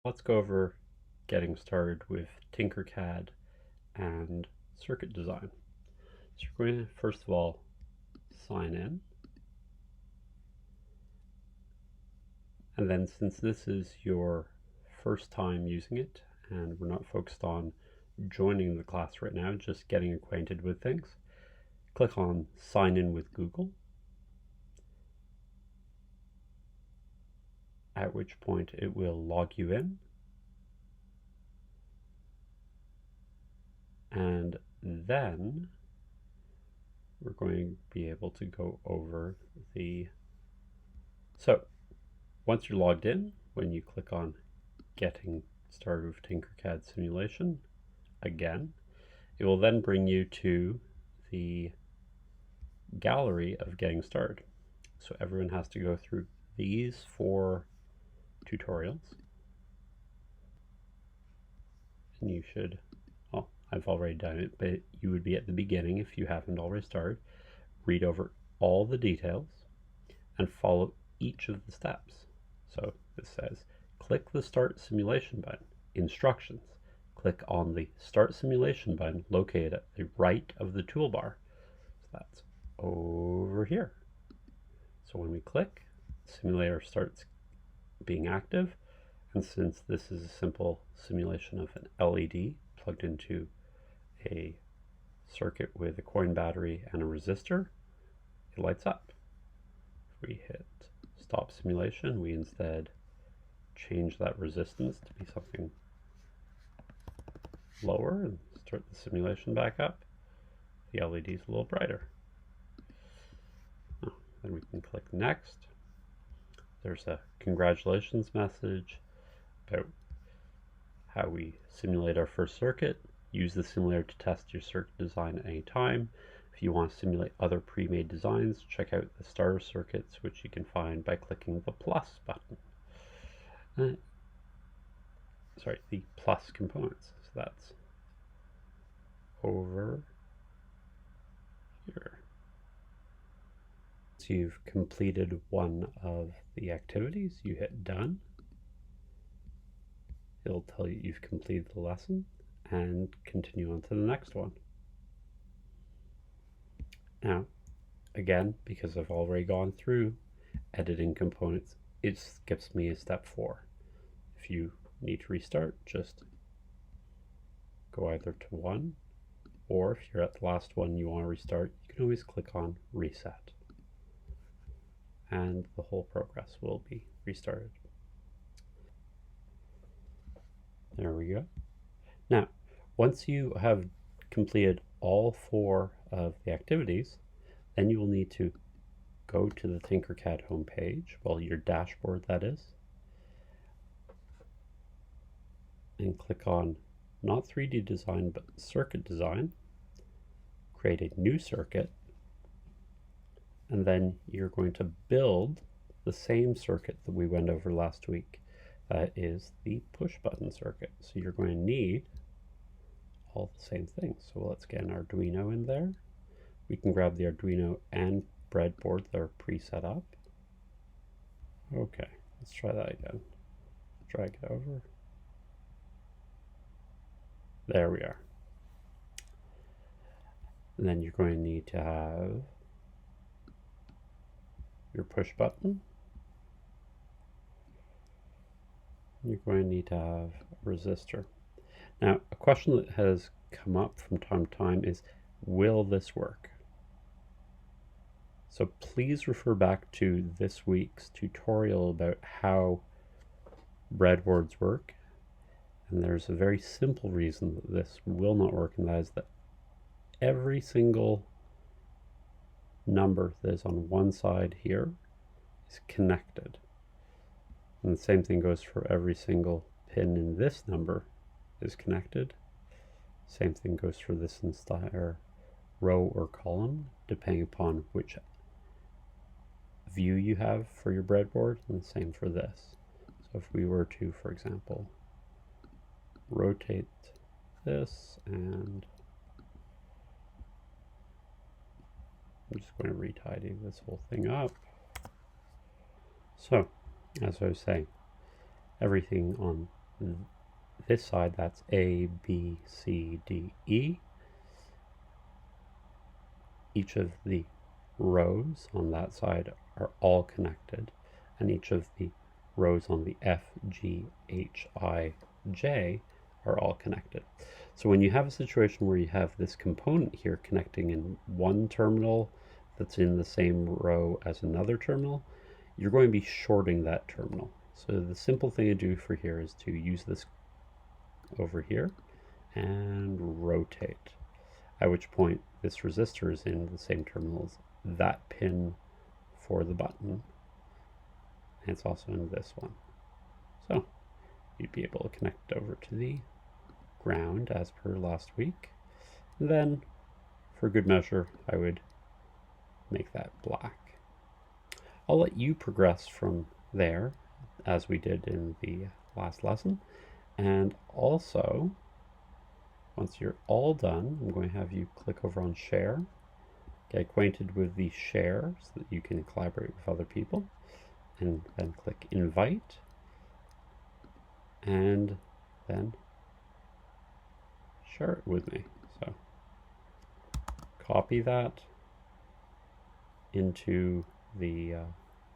Let's go over getting started with TinkerCAD and circuit design. So you're going to first of all sign in, and then since this is your first time using it and we're not focused on joining the class right now, just getting acquainted with things, click on sign in with Google, at which point it will log you in. And then we're going to be able to go over so once you're logged in, when you click on getting started with TinkerCAD simulation, again, it will then bring you to the gallery of getting started. So everyone has to go through these 4 tutorials. And you should, well, I've already done it, but you would be at the beginning if you haven't already started. Read over all the details and follow each of the steps. So this says, click the Start Simulation button. Instructions. Click on the Start Simulation button located at the right of the toolbar. So that's over here. So when we click, the simulator starts being active. And since this is a simple simulation of an LED plugged into a circuit with a coin battery and a resistor, it lights up. If we hit stop simulation, we instead change that resistance to be something lower and start the simulation back up. The LED is a little brighter. Then we can click next. There's a congratulations message about how we simulate our first circuit. Use the simulator to test your circuit design at any time. If you want to simulate other pre-made designs, check out the starter circuits, which you can find by clicking the plus button. The plus components. So that's over here. So you've completed one of the activities, you hit done. It'll tell you you've completed the lesson and continue on to the next one. Now, again, because I've already gone through editing components, it skips me a step 4. If you need to restart, just go either to 1, or if you're at the last one you want to restart, you can always click on reset. And the whole progress will be restarted. There we go. Now, once you have completed all 4 of the activities, then you will need to go to the TinkerCAD homepage, well, your dashboard that is, and click on not 3D design, but circuit design, create a new circuit, and then you're going to build the same circuit that we went over last week. That is the push button circuit. So you're going to need all the same things. So let's get an Arduino in there. We can grab the Arduino and breadboard that are pre-set up. Okay, let's try that again. Drag it over. There we are. And then you're going to need to have your push button. You're going to need to have a resistor. Now, a question that has come up from time to time is, will this work? So please refer back to this week's tutorial about how breadboards work. And there's a very simple reason that this will not work, and that is that every single number that is on one side here is connected. And the same thing goes for every single pin in this number is connected. Same thing goes for this entire row or column, depending upon which view you have for your breadboard, and the same for this. So if we were to, for example, rotate this, and I'm just going to retidy this whole thing up. So, as I was saying, everything on this side, that's A, B, C, D, E. Each of the rows on that side are all connected, and each of the rows on the F, G, H, I, J are all connected. So when you have a situation where you have this component here connecting in one terminal that's in the same row as another terminal, you're going to be shorting that terminal. So the simple thing to do for here is to use this over here and rotate, at which point this resistor is in the same terminal as that pin for the button, and it's also in this one. So you'd be able to connect over to the ground as per last week. And then for good measure, I would make that black. I'll let you progress from there as we did in the last lesson. And also, once you're all done, I'm going to have you click over on share, get acquainted with the share so that you can collaborate with other people, and then click invite, and then share it with me. So copy that into the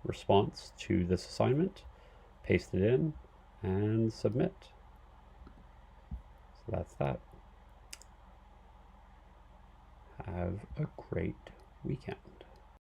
response to this assignment, paste it in, and submit. So that's that. Have a great weekend.